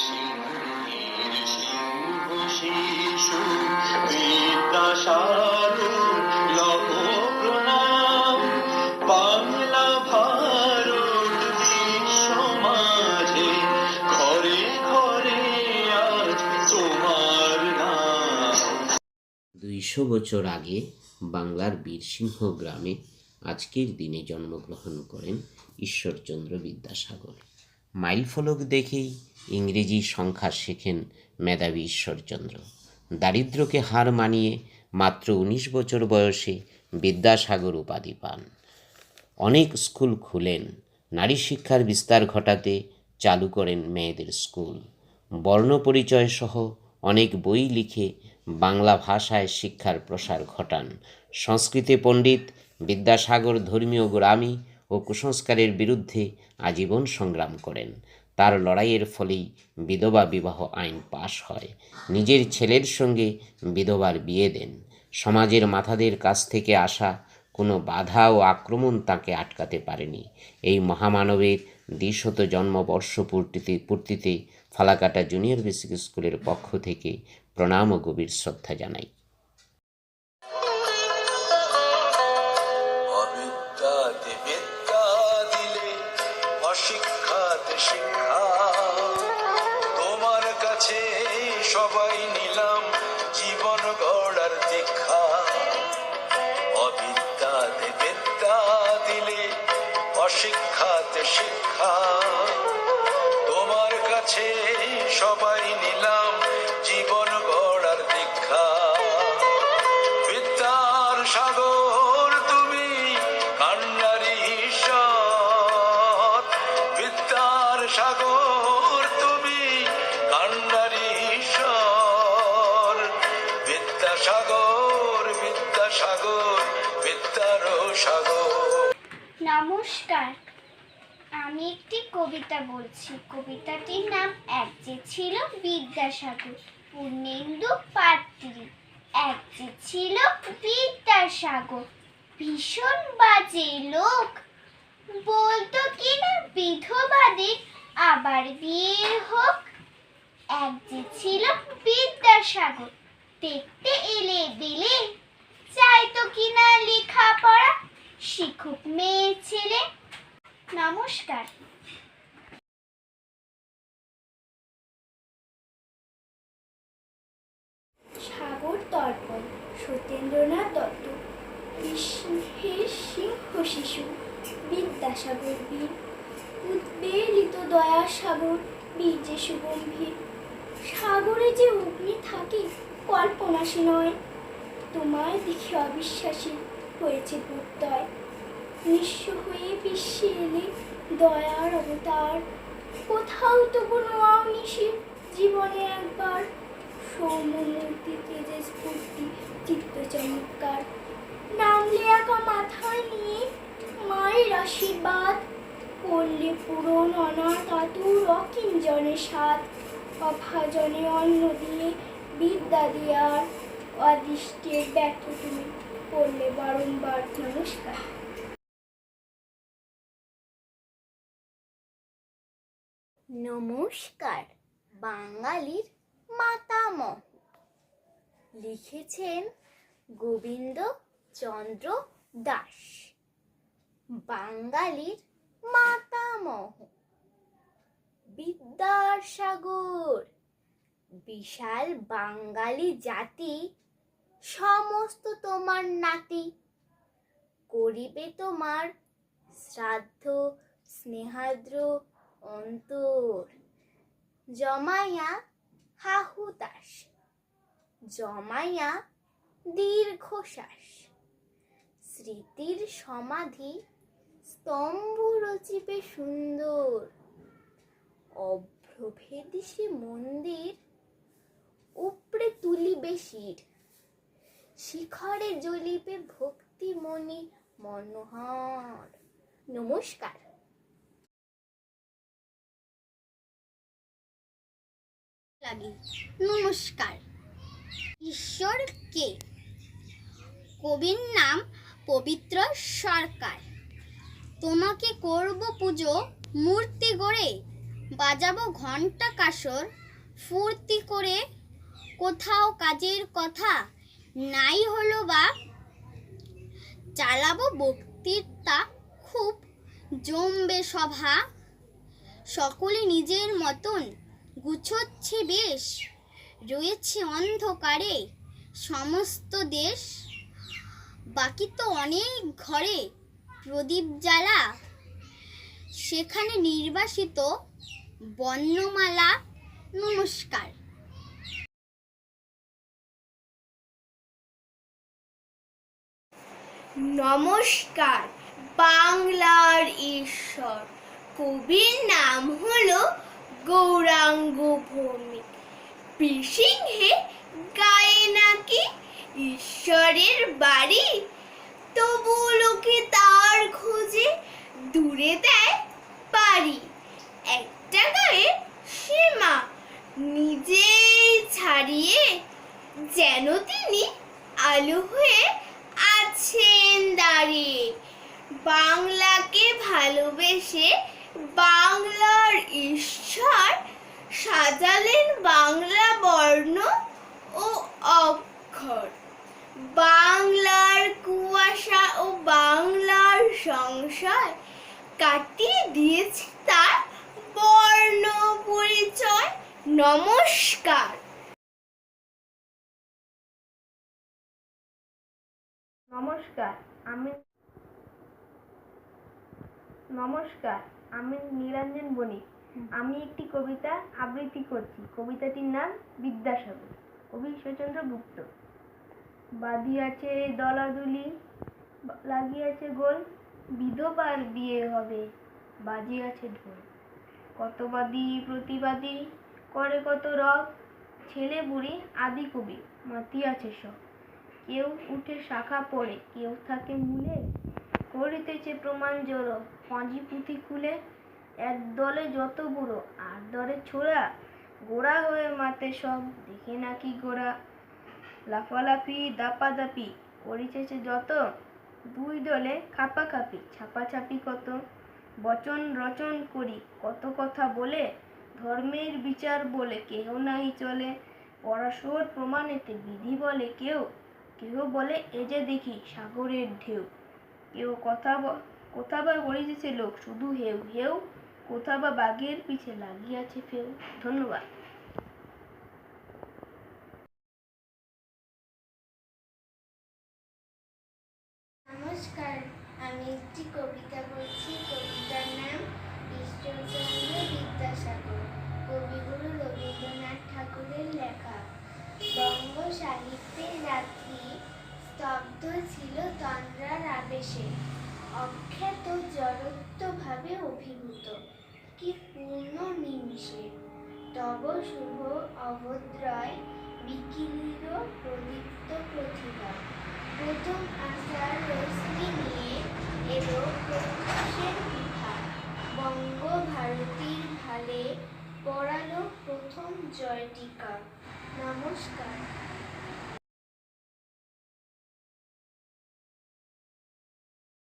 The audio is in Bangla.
সিংহীর সিংহ শিশু বিদ্যাসাগর লহ প্রণাম। বাংলা ভারত বিশ্ব মাঝে ঘরে ঘরে আজ তোমার নাম। 200 বছর আগে বাংলার বীরসিংহ গ্রামে আজকের দিনে জন্মগ্রহণ করেন ঈশ্বরচন্দ্র বিদ্যাসাগর। মাইলফলক দেখেই ইংরেজি সংখ্যা শেখেন মেধাবী ঈশ্বরচন্দ্র। দারিদ্র্যকে হার মানিয়ে মাত্র 19 বছর বয়সে বিদ্যাসাগর উপাধি পান। অনেক স্কুল খুলেন, নারী শিক্ষার বিস্তার ঘটাতে চালু করেন মেয়েদের স্কুল। বর্ণপরিচয় সহ অনেক বই লিখে বাংলা ভাষায় শিক্ষার প্রসার ঘটান। সংস্কৃতে পণ্ডিত বিদ্যাসাগর ধর্মীয় গোঁড়ামি ও কুসংস্কারের বিরুদ্ধে আজীবন সংগ্রাম করেন। তার লড়াইয়ের ফলেই বিধবা বিবাহ আইন পাশ হয়। নিজের ছেলের সঙ্গে বিধবার বিয়ে দেন। সমাজের মাথাদের কাছ থেকে আসা কোনো বাধা ও আক্রমণ তাকে আটকাতে পারেনি। এই মহামানবের 200 জন্মবর্ষ পূর্তিতে ফালাকাটা জুনিয়র বেসিক স্কুলের পক্ষ থেকে প্রণাম ও গভীর শ্রদ্ধা জানাই। অবিদ্যাতে বিদ্যা দিলে, অশিক্ষাতে শিক্ষা, তোমার কাছে সবাই নিলাম জীবন গড়ার দীক্ষা। অবিদ্যাতে বিদ্যা দিলে, অশিক্ষাতে শিক্ষা, তোমার কাছে সবাই নিলাম জীবন গড়ার দীক্ষা। বিদ্যার সাগর তুমি, কান্ডারি ঈশ্বর। বিদ্যার সাগর তুমি, কান্ডারি ঈশ্বর। বিদ্যাসাগর বিদ্যাসাগর বিদ্যার সাগর। নমস্কার, আমি একটি কবিতা বলছি। কবিতাটির নাম এক যে ছিল বিদ্যাসাগর। পূর্ণেন্দু পাত্রী। এক যে ছিল বিদ্যাসাগর, ভীষণ বাজে লোক, বলতো কিনা বিধবাদের আবার বিয়ে হোক। এক যে ছিল বিদ্যাসাগর, দেখতে এলে দিলে, চাইতো কিনা লেখাপড়া, শিক্ষক মেয়ে ছেলে। নমস্কার। সাগর দর্পণ, সত্যেন্দ্রনাথ দত্ত। বিষ্ণুর সিংহ শিশু বিদ্যাসাগর বীর, উদ্বেলিত দয়া সাগর বীর্যে সুগম্ভীর। সাগরে যে অগ্নি থাকে কল্পনাসী নয়, তোমায় দেখে অবিশ্বাসী হয়েছে বুদ্ধয়। নিঃস্ব হয়ে বিশ্বে এলে দয়ার অবতার, কোথাও তবু নোয়াও নিশি জীবনে একবার। সৌম্যমূর্তি তেজে স্ফূর্তি চিত্ত চমৎকার, নামলে একা মাথায় নিয়ে মায়ের আশীর্বাদ, করলে পূরণ অনাথ আতুর অকিঞ্জনের স্বাদ। অভাজনে অন্ন দিয়ে বিদ্যা দিয়ার, অদৃষ্টের ব্যর্থ তুমি করলে বারংবার। নমস্কার। নমস্কার। বাঙালির মাতামহ, লিখেছেন গোবিন্দচন্দ্র দাস। বাঙালির মাতামহ বিদ্যাসাগর, বিশাল বাঙালি জাতি সমস্ত তোমার নাতি। করিবে তোমার শ্রাদ্ধ স্নেহাদ্র অন্তর, জমাইয়া হাহুতাস, জমাইয়া দীর্ঘশ্বাস। স্মৃতির সমাধি স্তম্ভ রচিবে সুন্দর, অভ্রভেদী সে মন্দির উপরে তুলিবে শির। শিখরে জ্বলিবে ভক্তিমণি মনোহর। নমস্কার। নমস্কার। ঈশ্বর কে? কবির নাম পবিত্র সরকার। তোমাকে করব পুজো মূর্তি গড়ে, বাজাবো ঘন্টা কাসর, ফুর্তি করে কোথাও কাজের কথা নাই হলো বা, চালাবো বক্তৃতা খুব জমবে সভা, সকলে নিজের মতন গুছোচ্ছে বেশ, রয়েছে অন্ধকারে সমস্ত দেশ, বাকি তো অনেক ঘরে প্রদীপ জ্বালা, সেখানে নির্বাসিত বর্ণমালা। নমস্কার। নমস্কার। বাংলার ঈশ্বর কবির নাম হলো গৌরাঙ্গ ভৌমিক। বীরসিংহে গায়ে নাকি ঈশ্বরের বাড়ি, তবু লোকে তার খোঁজে দূরে দেয় পারি। একটা গায়ে সীমা নিজেই ছাড়িয়ে, যেন তিনি আলো হয়ে আছেন দাঁড়িয়ে। বাংলাকে ভালোবেসে বাংলার ঈশ্বর সাজালেন বাংলা বর্ণ ও অক্ষর। বাংলার কুয়াশা ও বাংলার সংশয় কাটিয়ে দিয়েছে তার বর্ণ পরিচয়। নমস্কার। নমস্কার, আমি নীলাঞ্জন বণিক। আমি একটি কবিতা আবৃত্তি করছি। কবিতাটির নাম বিদ্যাসাগর, কবি ঈশ্বরচন্দ্র গুপ্ত। বাঁধিয়াছে দলাদুলি, লাগিয়াছে গোল, বিধবার বিয়ে হবে, বাজিয়াছে ঢোল। কতবাদী প্রতিবাদী করে কত রব, ছেলে বুড়ি আদি কবি মাতিয়াছে সব। কেউ উঠে শাখা পড়ে, কেউ থাকে মূলে, করিতেছে প্রমাণ জড়ো পাঁজি পুঁথি খুলে। এক দলে যত বুড়ো আর দলে ছোড়া, গোড়া হয়ে মাতে সব দেখে নাকি গোড়া। লাফালাফি দাপাদাপি করিতেছে যত, দুই দলে খাপাখাপি ছাপাছাপি কত। বচন রচন করি কত কথা বলে, ধর্মের বিচার বলে কেহ নাই চলে। পরাশর প্রমাণেতে বিধি বলে কেউ, কেহ বলে এ যে দেখি সাগরের ঢেউ। কেউ কোথা বা করিতেছে লোক শুধু হেউ হেউ, কোথা বা বাঘের পিছে লাগিয়াছে ফেউ। ধন্যবাদ। নমস্কার, আমি একটি কবিতা বলছি। কবিতার নাম ঈশ্বরচন্দ্র বিদ্যাসাগর, কবিগুরু রবীন্দ্রনাথ ঠাকুরের লেখা। বঙ্গ সাহিত্যের রাত্রি স্তব্ধ ছিল তন্দ্রার আবেশে, অখ্যাত জড়ত্বভাবে অভিভূত কি পূর্ণ নিমিষে। তব শুভ অভদ্রয় বিকিরিল প্রদীপ্ত প্রতিভা, প্রথম আশার রশ্মি নিয়ে এলো প্রকাশের বিভা। বঙ্গ ভারতীর ভালে পড়ালো প্রথম জয়টিকা। নমস্কার।